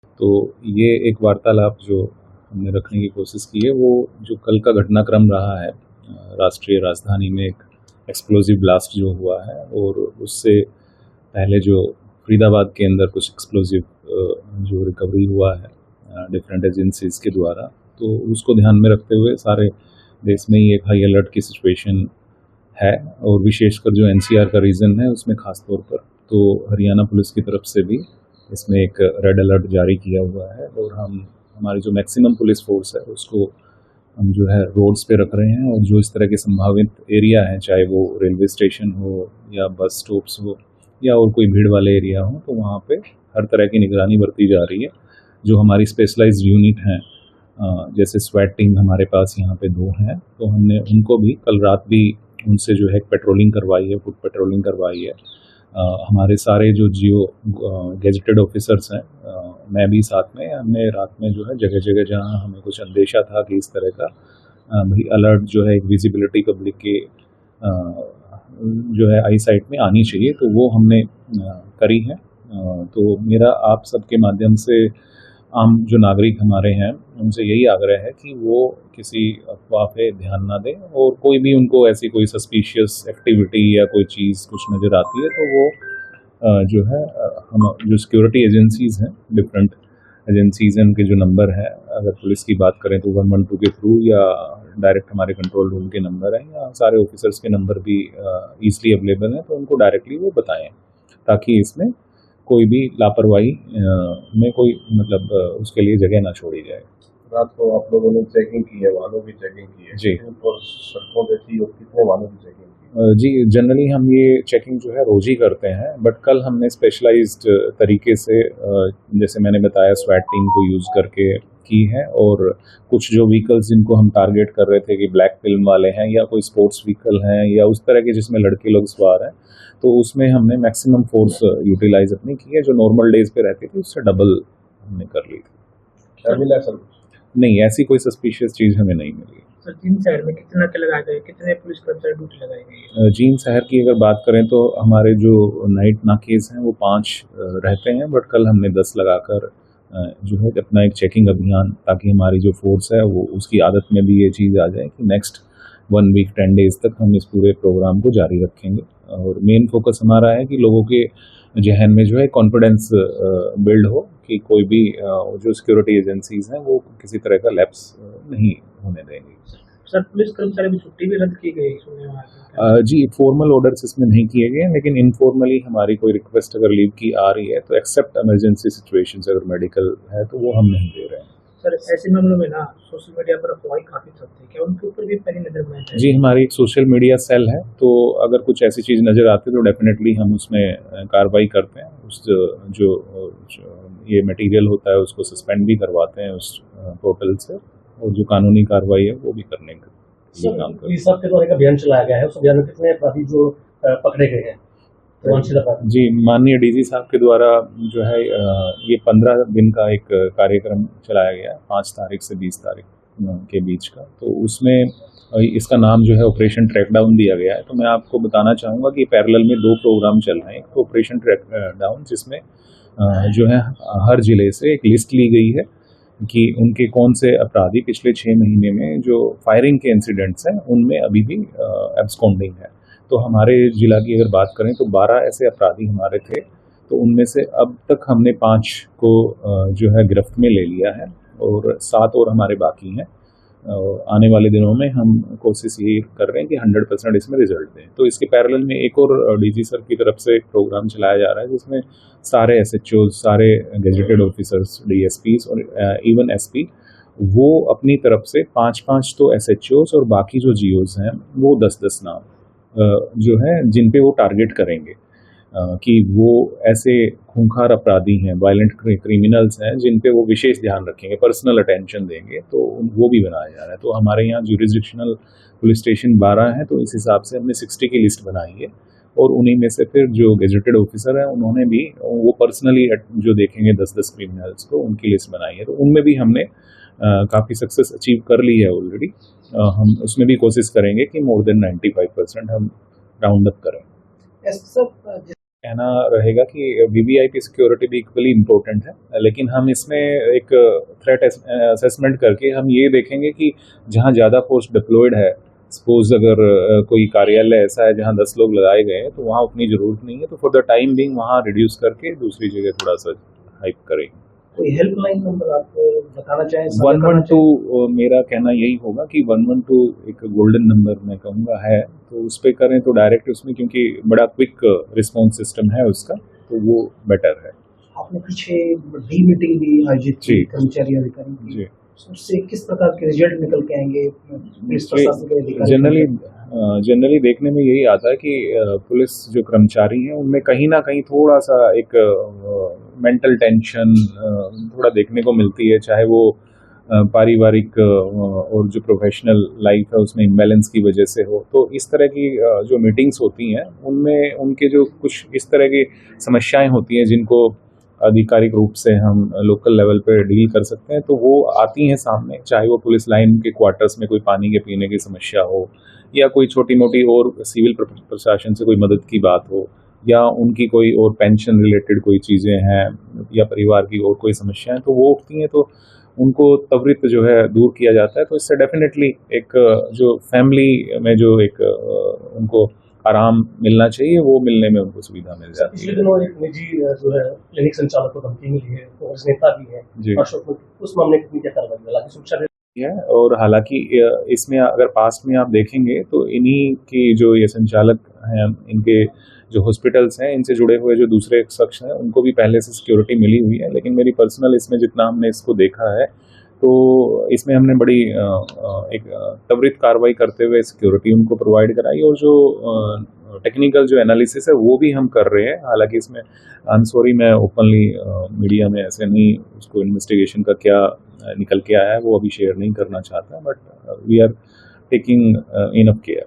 तो ये एक वार्तालाप जो हमने रखने की कोशिश की है, वो जो कल का घटनाक्रम रहा है राष्ट्रीय राजधानी में एक एक्सप्लोजिव ब्लास्ट जो हुआ है, और उससे पहले जो फरीदाबाद के अंदर कुछ एक्सप्लोजिव जो रिकवरी हुआ है डिफरेंट एजेंसीज के द्वारा, तो उसको ध्यान में रखते हुए सारे देश में ही एक हाई अलर्ट की सिचुएशन है। और विशेषकर जो एनसीआर का रीजन है उसमें खास तौर पर तो हरियाणा पुलिस की तरफ से भी इसमें एक रेड अलर्ट जारी किया हुआ है, और हमारी जो मैक्सिमम पुलिस फोर्स है उसको हम जो है रोड्स पे रख रहे हैं, और जो इस तरह के संभावित एरिया हैं, चाहे वो रेलवे स्टेशन हो या बस स्टॉप्स हो या और कोई भीड़ वाले एरिया हो, तो वहाँ पे हर तरह की निगरानी बरती जा रही है। जो हमारी स्पेशलाइज्ड यूनिट हैं, जैसे स्वैट टीम हमारे पास यहाँ पे 2 हैं, तो हमने उनको भी कल रात भी उनसे जो है पेट्रोलिंग करवाई है, फुट पेट्रोलिंग करवाई है। हमारे सारे जो जियो गेजेटेड ऑफिसर्स हैं, मैं भी साथ में, हमने रात में जो है जगह जगह जहाँ हमें कुछ अंदेशा था कि इस तरह का भाई अलर्ट जो है एक विजिबिलिटी पब्लिक के जो है आई साइट में आनी चाहिए, तो वो हमने करी है। तो मेरा आप सबके माध्यम से आम जो नागरिक हमारे हैं उनसे यही आग्रह है कि वो किसी अफवाह पे ध्यान ना दें, और कोई भी उनको ऐसी कोई सस्पिशियस एक्टिविटी या कोई चीज़ कुछ नज़र आती है तो वो जो है हम जो सिक्योरिटी एजेंसीज़ हैं, डिफरेंट एजेंसीज़ हैं, उनके जो नंबर है, अगर पुलिस की बात करें तो 112 के थ्रू या डायरेक्ट हमारे कंट्रोल रूम के नंबर हैं, या सारे ऑफिसर्स के नंबर भी ईजिली अवेलेबल हैं, तो उनको डायरेक्टली वो बताएं, ताकि इसमें कोई भी लापरवाही में कोई मतलब उसके लिए जगह ना छोड़ी जाए। रात को आप लोगों ने चेकिंग की है, वाहनों की चेकिंग की है जी, और सड़कों पे थी, और कितने वाहनों की चेकिंग की? जी जनरली हम ये चेकिंग जो है रोज ही करते हैं, बट कल हमने स्पेशलाइज्ड तरीके से जैसे मैंने बताया स्वैट टीम को यूज़ करके की है, और कुछ जो व्हीकल्स जिनको हम टारगेट कर रहे थे कि ब्लैक फिल्म वाले हैं या कोई स्पोर्ट्स व्हीकल हैं या उस तरह के जिसमें लड़के लोग सवार हैं, तो उसमें हमने मैक्सिमम फोर्स यूटिलाइज अपनी की है। जो नॉर्मल डेज पे रहती थी उससे डबल हमने कर ली थी। क्या मिला सर? नहीं, ऐसी कोई सस्पिशियस चीज़ हमें नहीं मिली। सर जींद शहर में कितना नाके लगाए गए, कितने पुलिस कर्मचारी ड्यूटी लगाई गई है? जींद शहर की अगर बात करें तो हमारे जो नाइट नाकेज हैं वो 5 रहते हैं, बट कल हमने 10 लगाकर जो है अपना एक चेकिंग अभियान, ताकि हमारी जो फोर्स है वो उसकी आदत में भी ये चीज़ आ जाए कि नेक्स्ट 1 वीक 10 डेज तक हम इस पूरे प्रोग्राम को जारी रखेंगे। और मेन फोकस हमारा है कि लोगों के जहन में जो है कॉन्फिडेंस बिल्ड हो कि कोई भी जो सिक्योरिटी एजेंसीज हैं वो किसी तरह का लैप्स नहीं होने देंगे। सर पुलिस कर्मचारी की छुट्टी भी रद्द की गई सुनने में आया है। जी, फॉर्मल ऑर्डर्स इसमें नहीं किए गए, लेकिन इनफॉर्मली हमारी कोई रिक्वेस्ट अगर लीव की आ रही है तो एक्सेप्ट इमरजेंसी सिचुएशंस अगर मेडिकल है तो वो हम नहीं दे रहे हैं। सर ऐसे मामलों में ना सोशल मीडिया पर अफवाहें काफी चलती है, क्या उनके ऊपर भी पैनी नजर बनाई जाए? जी, हमारी एक सोशल मीडिया सेल है, तो अगर कुछ ऐसी चीज़ नज़र आती है तो डेफिनेटली हम उसमें कार्रवाई करते हैं। उस जो ये मटेरियल होता है उसको सस्पेंड भी करवाते हैं उस पोर्टल से, और जो कानूनी कार्रवाई है वो भी करने का काम करते हैं। इस हफ्ते तो एक अभियान चलाया गया है, उस अभियान में कितने अपराधी जो पकड़े गए हैं? जी, माननीय डीजी साहब के द्वारा जो है ये 15 दिन का एक कार्यक्रम चलाया गया 5 तारीख से 20 तारीख के बीच का, तो उसमें इसका नाम जो है ऑपरेशन ट्रैक डाउन दिया गया है। तो मैं आपको बताना चाहूँगा कि पैरेलल में 2 प्रोग्राम चल रहे हैं। एक तो ऑपरेशन ट्रैक डाउन, जिसमें जो है हर ज़िले से एक लिस्ट ली गई है कि उनके कौन से अपराधी पिछले 6 महीने में जो फायरिंग के इंसिडेंट्स हैं उनमें अभी भी एब्सकॉन्डिंग है। तो हमारे ज़िला की अगर बात करें तो 12 ऐसे अपराधी हमारे थे, तो उनमें से अब तक हमने 5 को जो है गिरफ्त में ले लिया है, और 7 और हमारे बाकी हैं। आने वाले दिनों में हम कोशिश ये कर रहे हैं कि 100% इसमें रिजल्ट दें। तो इसके पैरेलल में एक और डीजी सर की तरफ से एक प्रोग्राम चलाया जा रहा है, जिसमें सारे एसएचओ, सारे गेजेटेड ऑफिसर्स, डीएसपीज और इवन एसपी, वो अपनी तरफ से 5-5 तो एसएचओस और बाकी जो जीओस हैं वो 10-10 नाम जो है जिन पे वो टारगेट करेंगे कि वो ऐसे खूंखार अपराधी हैं, वायलेंट क्रिमिनल्स हैं, जिन पे वो विशेष ध्यान रखेंगे, पर्सनल अटेंशन देंगे, तो वो भी बनाया जा रहा है। तो हमारे यहाँ ज्यूरिसडिक्शनल पुलिस स्टेशन 12 हैं, तो इस हिसाब से हमने 60 की लिस्ट बनाई है, और उन्हीं में से फिर जो गेजेटेड ऑफिसर हैं उन्होंने भी वो पर्सनली जो देखेंगे 10-10 क्रिमिनल्स को, उनकी लिस्ट बनाई है। तो उनमें भी हमने काफ़ी सक्सेस अचीव कर ली है ऑलरेडी। हम उसमें भी कोशिश करेंगे कि मोर देन 95% हम राउंड अप करें। कहना रहेगा कि वीवीआईपी सिक्योरिटी भी इक्वली इम्पोर्टेंट है, लेकिन हम इसमें एक थ्रेट असेसमेंट करके हम ये देखेंगे कि जहाँ ज़्यादा फोर्स डिप्लॉयड है, सपोज अगर कोई कार्यालय ऐसा है जहाँ 10 लोग लगाए गए हैं तो वहाँ उतनी ज़रूरत नहीं है, तो फॉर द टाइम बिंग वहाँ रिड्यूस करके दूसरी जगह थोड़ा सा हाइप करेंगे। कोई हेल्पलाइन नंबर आप बताना चाहें? 112 मेरा कहना यही होगा कि 112 एक गोल्डन नंबर मैं कहूँगा है, तो उस पर करें तो डायरेक्ट उसमें, क्योंकि बड़ा क्विक रिस्पॉन्स सिस्टम है उसका, तो वो बेटर है। आपने पीछे बड़ी मीटिंग भी आयोजित की जी। कर्मचारी अधिकारी की, जी, उससे किस प्रकार के रिजल्ट निकल के आएंगे पुलिस प्रशासन के अधिकारी? जनरली देखने में यही आता है कि पुलिस जो कर्मचारी हैं उनमें कहीं ना कहीं थोड़ा सा एक मेंटल टेंशन थोड़ा देखने को मिलती है, चाहे वो पारिवारिक और जो प्रोफेशनल लाइफ है उसमें इम्बैलेंस की वजह से हो। तो इस तरह की जो मीटिंग्स होती हैं उनमें उनके जो कुछ इस तरह की समस्याएं होती हैं जिनको आधिकारिक रूप से हम लोकल लेवल पे डील कर सकते हैं, तो वो आती हैं सामने, चाहे वो पुलिस लाइन के क्वार्टर्स में कोई पानी के पीने की समस्या हो, या कोई छोटी मोटी और सिविल प्रशासन से कोई मदद की बात हो, या उनकी कोई और पेंशन रिलेटेड कोई चीज़ें हैं, या परिवार की और कोई समस्याएं, तो वो उठती हैं, तो उनको त्वरित जो है दूर किया जाता है। तो इससे डेफिनेटली एक जो फैमिली में जो एक उनको आराम मिलना चाहिए वो मिलने में उनको सुविधा मिल जाती है। पिछले दिनों एक निजी जो है क्लिनिक संचालक को धमकी मिली है, तो नेता भी है जी। अशोक में, उस मामले की क्या कार्रवाई? हालांकि सुरक्षा है, और हालांकि इसमें अगर पास्ट में आप देखेंगे तो इन्हीं की जो ये संचालक हैं, इनके जो हॉस्पिटल्स हैं, इनसे जुड़े हुए जो दूसरे शख्स हैं उनको भी पहले से सिक्योरिटी मिली हुई है, लेकिन मेरी पर्सनल इसमें जितना हमने इसको देखा है तो इसमें हमने बड़ी एक त्वरित कार्रवाई करते हुए सिक्योरिटी उनको प्रोवाइड कराई, और जो टेक्निकल जो एनालिसिस है वो भी हम कर रहे हैं। हालांकि इसमें आई एम सॉरी, मैं ओपनली मीडिया में ऐसे नहीं उसको इन्वेस्टिगेशन का क्या निकल के आया है वो अभी शेयर नहीं करना चाहता, but we are taking enough care.